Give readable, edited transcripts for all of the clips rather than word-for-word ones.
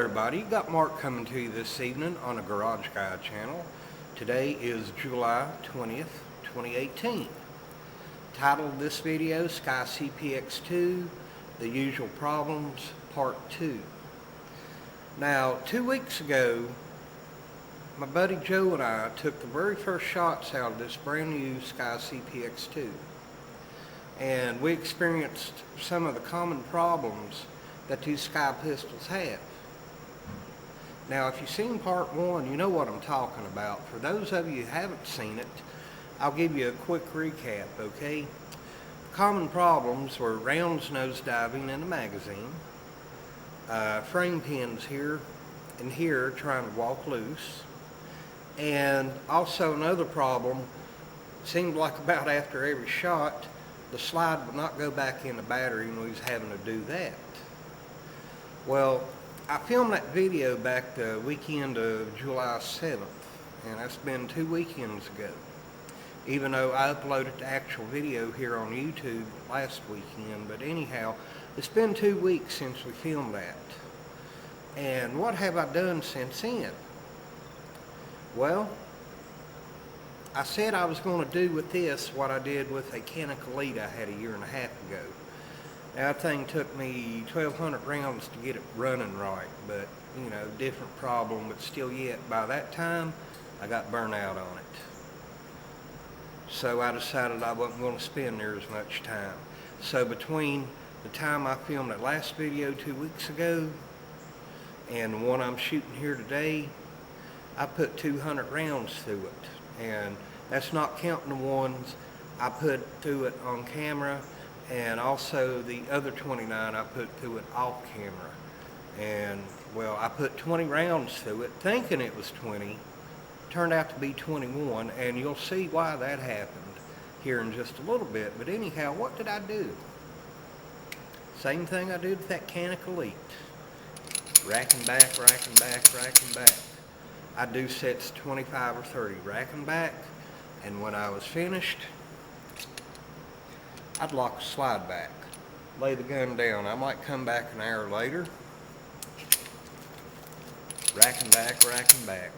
everybody, you got Mark coming to you this evening on the Garage Guy channel. Today is July 20th, 2018. Title of this video, Sccy CPX 2, The Usual Problems, Part 2. Now, 2 weeks ago, my buddy Joe and I took the very first shots out of this brand new Sccy CPX 2. And we experienced some of the common problems that these Sccy pistols have. Now, if you've seen part 1, you know what I'm talking about. For those of you who haven't seen it, I'll give you a quick recap, okay? Common problems were rounds nosediving in the magazine, frame pins here and here trying to walk loose, and also another problem, seemed like about after every shot, the slide would not go back in the battery and we was having to do that. Well, I filmed that video back the weekend of July 7th, and that's been 2 weekends ago. Even though I uploaded the actual video here on YouTube last weekend, but anyhow, it's been 2 weeks since we filmed that. And what have I done since then? Well, I said I was going to do with this what I did with a Canik Elite I had a year and a half ago. Now, that thing took me 1,200 rounds to get it running right, but, you know, different problem, but still yet, by that time, I got burnt out on it. So I decided I wasn't going to spend near as much time. So between the time I filmed that last video 2 weeks ago and the one I'm shooting here today, I put 200 rounds through it. And that's not counting the ones I put through it on camera, and also the other 29 I put through it off camera. And, well, I put 20 rounds through it, thinking it was 20. Turned out to be 21, and you'll see why that happened here in just a little bit. But anyhow, what did I do? Same thing I did with that Canik Elite. Racking back, racking back, racking back. I do sets 25 or 30, racking back, and when I was finished, I'd lock the slide back, lay the gun down. I might come back an hour later, racking back,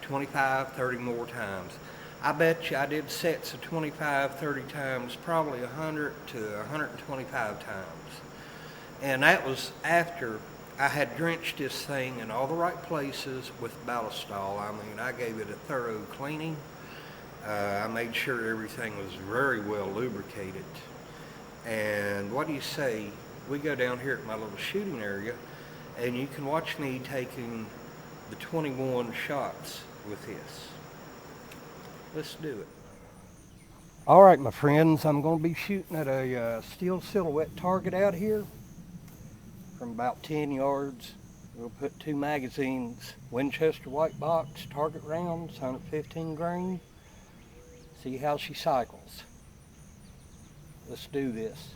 25, 30 more times. I bet you I did sets of 25, 30 times, probably 100 to 125 times. And that was after I had drenched this thing in all the right places with ballistol. I mean, I gave it a thorough cleaning. I made sure everything was very well lubricated. And what do you say, we go down here at my little shooting area, and you can watch me taking the 21 shots with this. Let's do it. All right, my friends, I'm going to be shooting at a steel silhouette target out here from about 10 yards. We'll put 2 magazines, Winchester white box, target rounds, 115 grain. See how she cycles. Let's do this.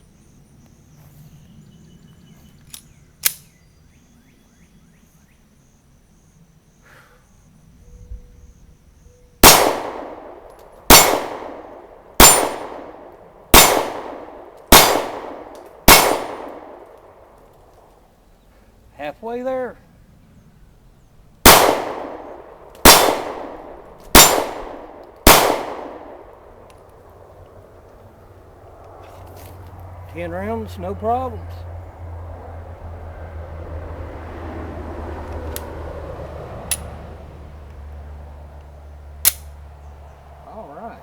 Halfway there. Ten rounds, no problems. All right.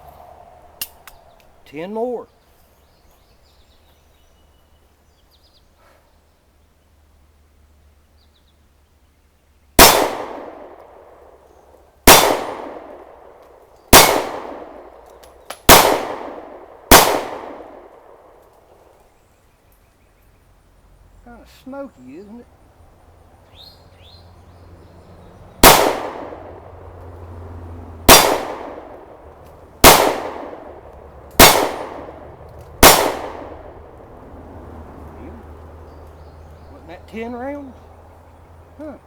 10 more. Kind of smoky, isn't it? Wasn't that 10 rounds? Huh.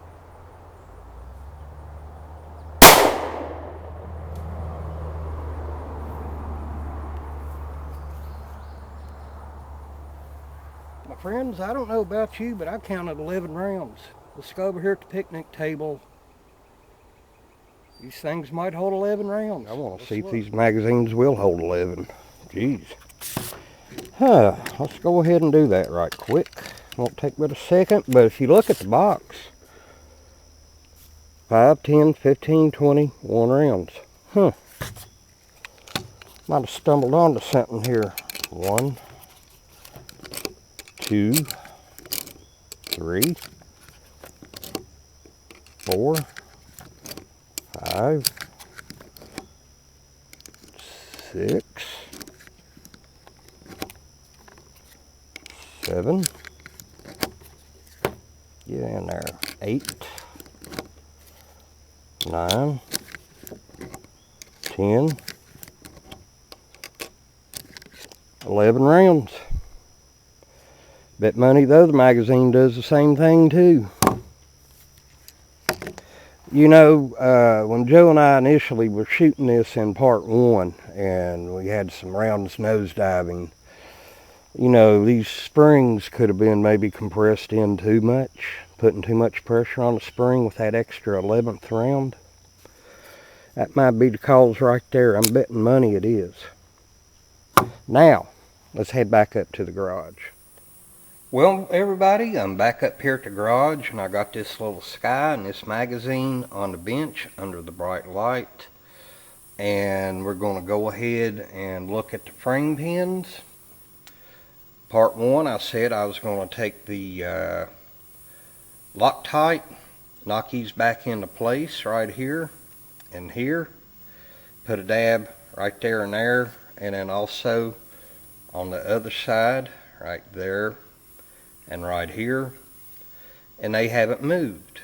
My friends, I don't know about you, but I counted 11 rounds. Let's go over here at the picnic table. These things might hold 11 rounds. I want to see if these magazines will hold 11. Jeez. Let's go ahead and do that right quick. Won't take but a second, but if you look at the box, 5, 10, 15, 21 rounds. Might have stumbled onto something here. 1, 2, 3, 4, 5, 6, 7, get in there, 8, 9, 10, 11 rounds. Bet money the other magazine does the same thing too. You know, when Joe and I initially were shooting this in part 1 and we had some rounds nosediving, you know, these springs could have been maybe compressed in too much, putting too much pressure on the spring with that extra 11th round. That might be the cause right there. I'm betting money it is. Now, let's head back up to the garage. Well, everybody, I'm back up here at the garage, and I got this little Sccy and this magazine on the bench under the bright light. And we're going to go ahead and look at the frame pins. Part 1, I said I was going to take the Loctite, knock these back into place right here and here. Put a dab right there and there, and then also on the other side, right there and right here, and they haven't moved.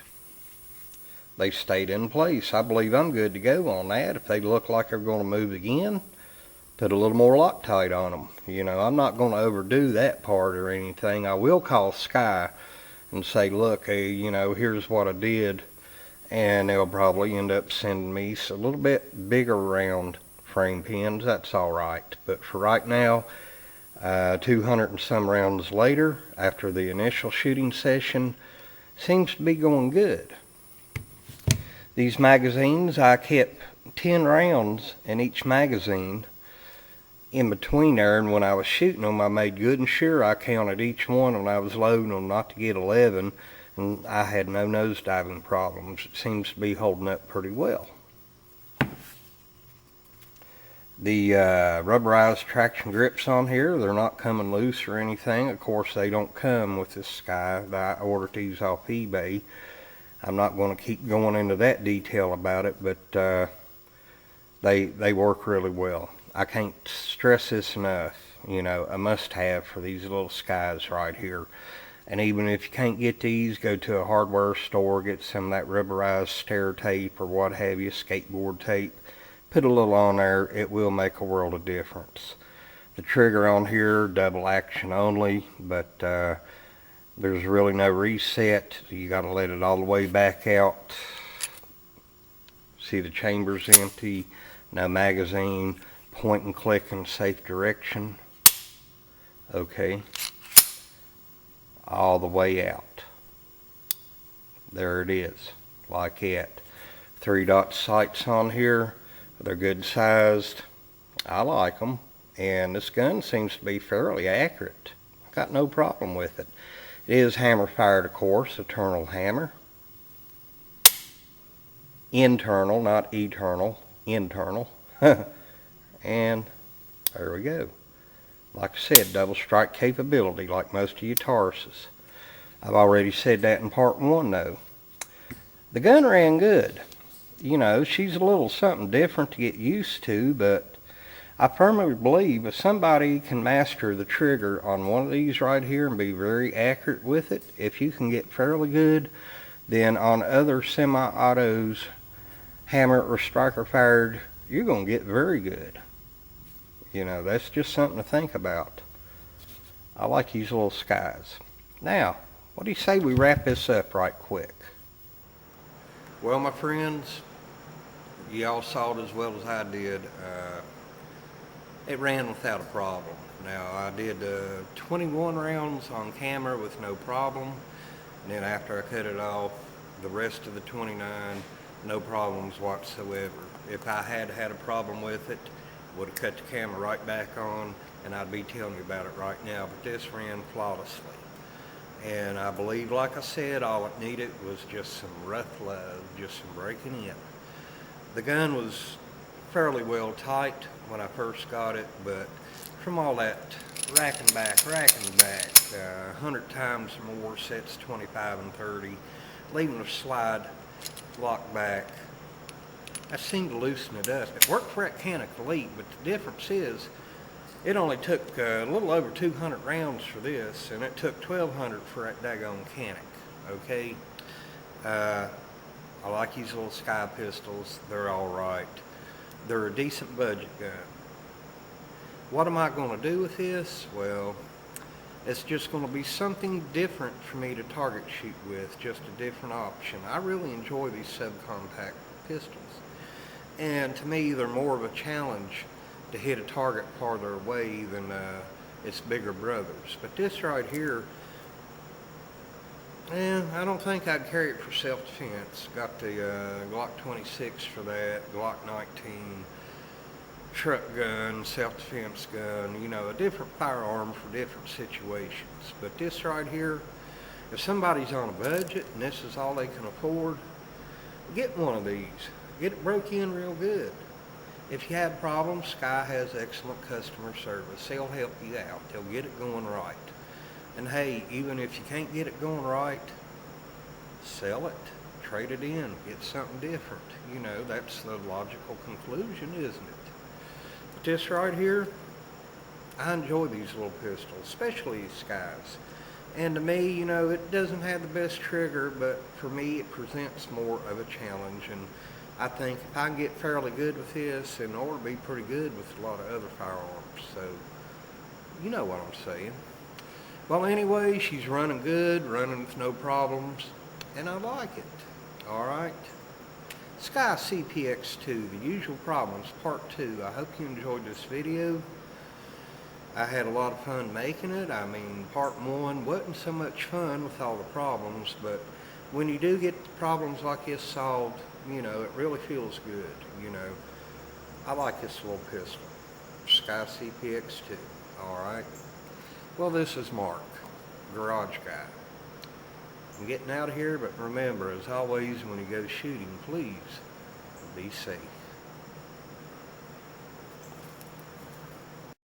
They stayed in place. I believe I'm good to go on that. If they look like they're going to move again, put a little more Loctite on them. You know, I'm not going to overdo that part or anything. I will call Sccy and say, look, hey, you know, here's what I did, and they'll probably end up sending me a little bit bigger round frame pins. That's all right. But for right now, 200 and some rounds later, after the initial shooting session, seems to be going good. These magazines, I kept 10 rounds in each magazine in between there, and when I was shooting them, I made good and sure I counted each one when I was loading them not to get 11, and I had no nosediving problems. It seems to be holding up pretty well. The rubberized traction grips on here, they're not coming loose or anything. Of course, they don't come with this Sccy. I ordered these off eBay. I'm not going to keep going into that detail about it, but they work really well. I can't stress this enough. You know, a must-have for these little Sccy's right here. And even if you can't get these, go to a hardware store, get some of that rubberized stair tape or what have you, skateboard tape. Put a little on there, it will make a world of difference. The trigger on here, double action only, but there's really no reset. You got to let it all the way back out. See, the chamber's empty, no magazine, point and click in safe direction. Okay, all the way out. There it is, like that. 3-dot sights on here. They're good sized. I like them, and this gun seems to be fairly accurate. I've got no problem with it. It is hammer fired, of course, eternal hammer. Internal, not eternal, internal. And there we go. Like I said, double strike capability like most of your Tauruses. I've already said that in part 1 though. The gun ran good. You know, she's a little something different to get used to, but I firmly believe if somebody can master the trigger on one of these right here and be very accurate with it, if you can get fairly good, then on other semi-autos, hammer or striker fired, you're going to get very good. You know, that's just something to think about. I like these little Sccy's. Now, what do you say we wrap this up right quick? Well, my friends, y'all saw it as well as I did. It ran without a problem. Now, I did 21 rounds on camera with no problem. And then after I cut it off, the rest of the 29, no problems whatsoever. If I had had a problem with it, would have cut the camera right back on, and I'd be telling you about it right now, but this ran flawlessly. And I believe, like I said, all it needed was just some rough love, just some breaking in. The gun was fairly well tight when I first got it, but from all that racking back, 100 times more sets 25 and 30, leaving the slide locked back, I seemed to loosen it up. It worked for that Canic Elite, but the difference is it only took a little over 200 rounds for this, and it took 1,200 for that daggone Canic, okay? I like these little Sccy pistols. They're all right. They're a decent budget gun. What am I going to do with this? Well, it's just going to be something different for me to target shoot with, just a different option. I really enjoy these subcompact pistols. And to me, they're more of a challenge to hit a target farther away than its bigger brothers. But this right here, I don't think I'd carry it for self-defense. Got the Glock 26 for that, Glock 19, truck gun, self-defense gun, you know, a different firearm for different situations. But this right here, if somebody's on a budget and this is all they can afford, get one of these. Get it broke in real good. If you have problems, Sccy has excellent customer service. They'll help you out. They'll get it going right. And hey, even if you can't get it going right, sell it, trade it in, get something different. You know, that's the logical conclusion, isn't it? But this right here, I enjoy these little pistols, especially these Sccy's. And to me, you know, it doesn't have the best trigger, but for me, it presents more of a challenge. And I think if I can get fairly good with this, then I ought to be pretty good with a lot of other firearms. So, you know what I'm saying. Well, anyway, she's running good, running with no problems, and I like it. All right. Sccy CPX 2, The Usual Problems, Part 2. I hope you enjoyed this video. I had a lot of fun making it. I mean, Part 1 wasn't so much fun with all the problems, but when you do get problems like this solved, you know, it really feels good, you know. I like this little pistol, Sccy CPX 2, all right. Well, this is Mark, Garage Guy. I'm getting out of here, but remember, as always, when you go shooting, please be safe.